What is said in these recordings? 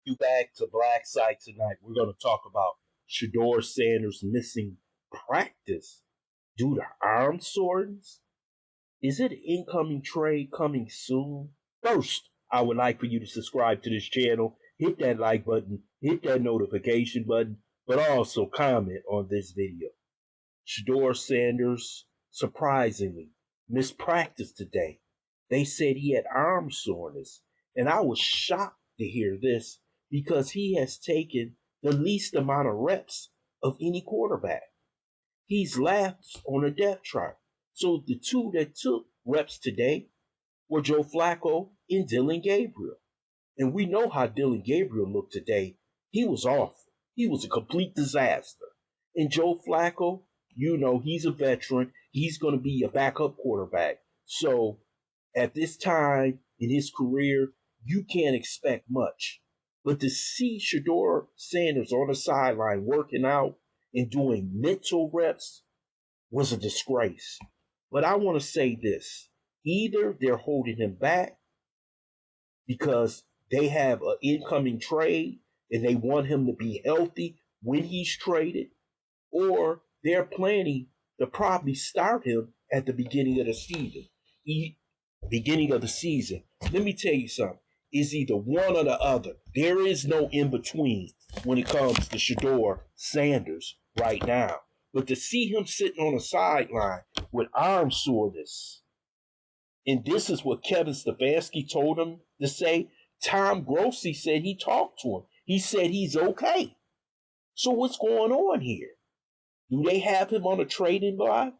You back to Black Site tonight. We're going to talk about Shedeur Sanders missing practice due to arm soreness. Is it an incoming trade coming soon? First, I would like for you to subscribe to this channel, hit that like button, hit that notification button, but also comment on this video. Shedeur Sanders surprisingly missed practice today. They said he had arm soreness, and I was shocked to hear this because he has taken the least amount of reps of any quarterback. He's last on a depth chart. So the two that took reps today were Joe Flacco and Dillon Gabriel. And we know how Dillon Gabriel looked today. He was awful. He was a complete disaster. And Joe Flacco, you know, he's a veteran. He's going to be a backup quarterback. So at this time in his career, you can't expect much. But to see Shedeur Sanders on the sideline working out and doing mental reps was a disgrace. But I want to say this. Either they're holding him back because they have an incoming trade and they want him to be healthy when he's traded, or they're planning to probably start him at the beginning of the season. Let me tell you something. It's either one or the other. There is no in between when it comes to Shedeur Sanders right now. But to see him sitting on the sideline with arm soreness, and this is what Kevin Stefanski told him to say. Tom Grossi said he talked to him. He said he's okay. So what's going on here? Do they have him on a trading block?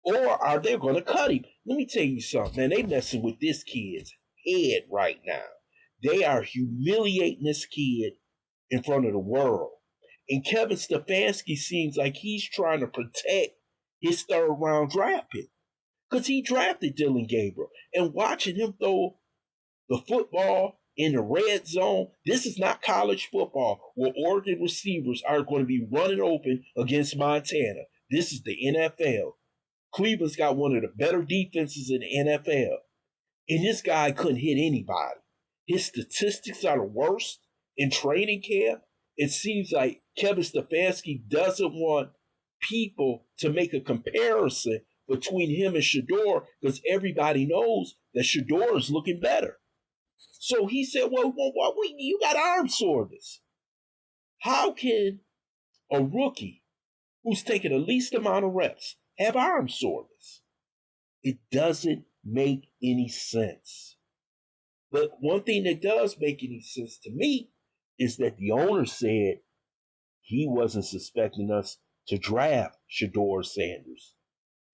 Or are they going to cut him? Let me tell you something, man. They messing with this kid's head right now. They are humiliating this kid in front of the world. And Kevin Stefanski seems like he's trying to protect his third round draft pick. Because he drafted Dillon Gabriel. And watching him throw the football in the red zone, this is not college football where Oregon receivers are going to be running open against Montana. This is the NFL. Cleveland's got one of the better defenses in the NFL. And this guy couldn't hit anybody. His statistics are the worst in training camp. It seems like Kevin Stefanski doesn't want people to make a comparison between him and Shedeur because everybody knows that Shedeur is looking better. So he said, well, you got arm soreness. How can a rookie who's taking the least amount of reps have arm soreness? It doesn't make any sense. But one thing that does make any sense to me is that the owner said he wasn't suspecting us to draft Shedeur Sanders.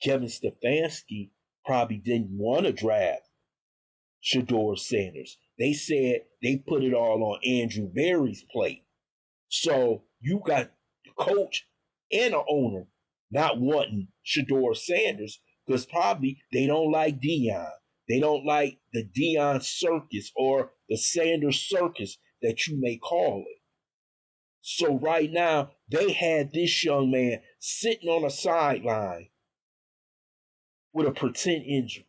Kevin Stefanski probably didn't want to draft Shedeur Sanders. They said they put it all on Andrew Berry's plate. So you got the coach and the owner not wanting Shedeur Sanders because probably they don't like Dion. They don't like the Dion circus or the Sanders circus that you may call it. So right now, they had this young man sitting on a sideline with a pretend injury.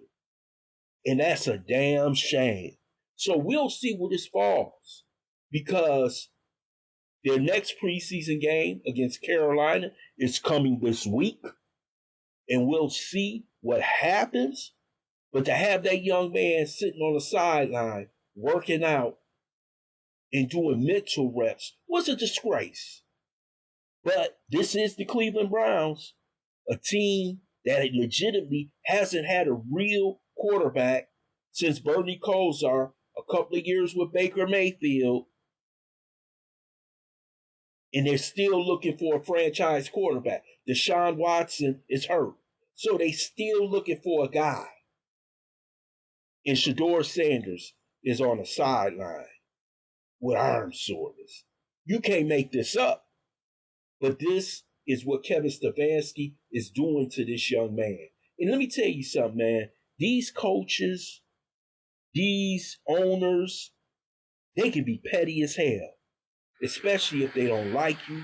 And that's a damn shame. So we'll see where this falls. Because their next preseason game against Carolina is coming this week. And we'll see what happens. But to have that young man sitting on the sideline, working out, and doing mental reps was a disgrace. But this is the Cleveland Browns, a team that legitimately hasn't had a real quarterback since Bernie Kosar, a couple of years with Baker Mayfield, and they're still looking for a franchise quarterback. Deshaun Watson is hurt, so they still looking for a guy. And Shedeur Sanders is on the sideline with arm soreness. You can't make this up. But this is what Kevin Stefanski is doing to this young man. And let me tell you something, man. These coaches, these owners, they can be petty as hell. Especially if they don't like you.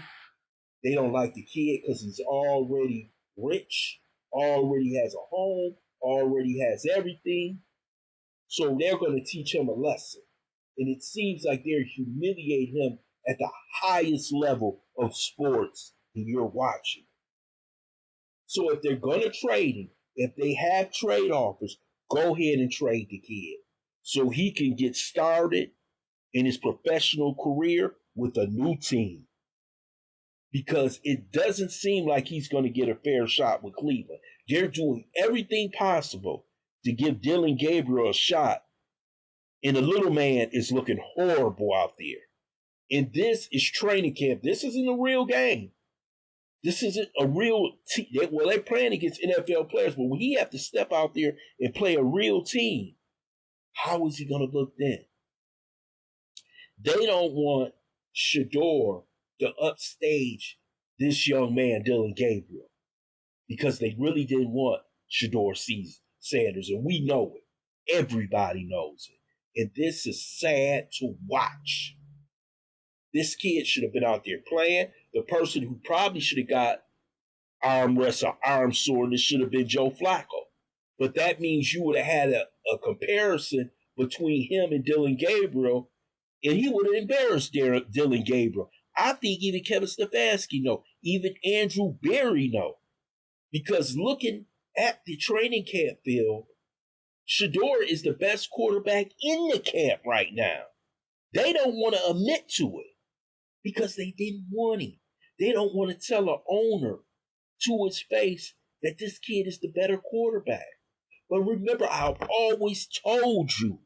They don't like the kid because he's already rich, already has a home, already has everything. So they're going to teach him a lesson. And it seems like they're humiliating him at the highest level of sports that you're watching. So if they're going to trade him, if they have trade offers, go ahead and trade the kid so he can get started in his professional career with a new team. Because it doesn't seem like he's going to get a fair shot with Cleveland. They're doing everything possible to give Dillon Gabriel a shot, and the little man is looking horrible out there. And this is training camp. This isn't a real game. This isn't a real team. Well, they're playing against NFL players, but when he have to step out there and play a real team, how is he going to look then? They don't want Shedeur to upstage this young man, Dillon Gabriel, because they really didn't want Shedeur Sanders, and we know it. Everybody knows it. And this is sad to watch. This kid should have been out there playing. The person who probably should have got arm rest or arm soreness should have been Joe Flacco. But that means you would have had a comparison between him and Dillon Gabriel, and he would have embarrassed Dillon Gabriel. I think even Kevin Stefanski know. Even Andrew Berry know. Because looking at the training camp field, Shedeur is the best quarterback in the camp right now. They don't want to admit to it because they didn't want him. They don't want to tell an owner to his face that this kid is the better quarterback. But remember, I've always told you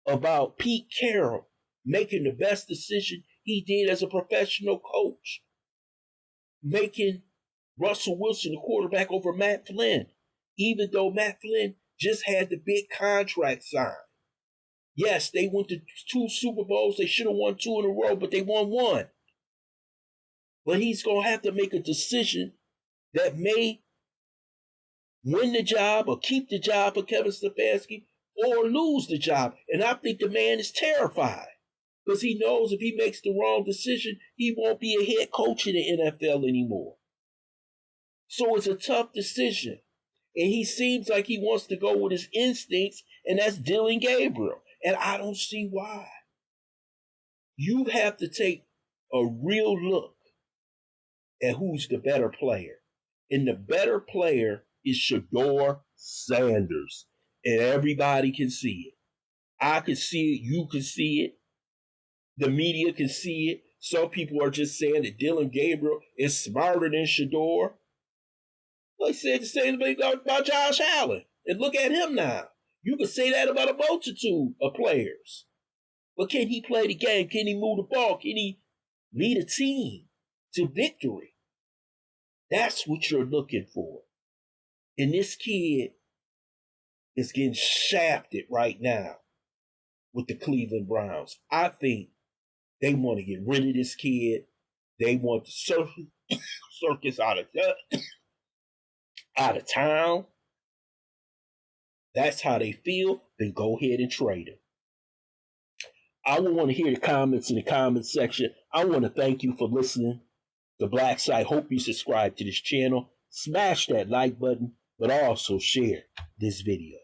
about Pete Carroll making the best decision he did as a professional coach, making Russell Wilson the quarterback over Matt Flynn, even though Matt Flynn just had the big contract signed. Yes, they went to 2 Super Bowls. They should have won 2 in a row, but they won 1. But he's going to have to make a decision that may win the job or keep the job for Kevin Stefanski or lose the job. And I think the man is terrified because he knows if he makes the wrong decision, he won't be a head coach in the NFL anymore. So it's a tough decision. And he seems like he wants to go with his instincts, and that's Dillon Gabriel. And I don't see why. You have to take a real look at who's the better player. And the better player is Shedeur Sanders. And everybody can see it. I can see it. You can see it. The media can see it. Some people are just saying that Dillon Gabriel is smarter than Shedeur. They said the same thing about Josh Allen. And look at him now. You can say that about a multitude of players. But can he play the game? Can he move the ball? Can he lead a team to victory? That's what you're looking for. And this kid is getting shafted right now with the Cleveland Browns. I think they want to get rid of this kid. They want the circus out of town. That's how they feel. Then go ahead and trade him. I would want to hear the comments in the comment section. I want to thank you for listening to Black Site. Hope you subscribe to this channel. Smash that like button, but also share this video.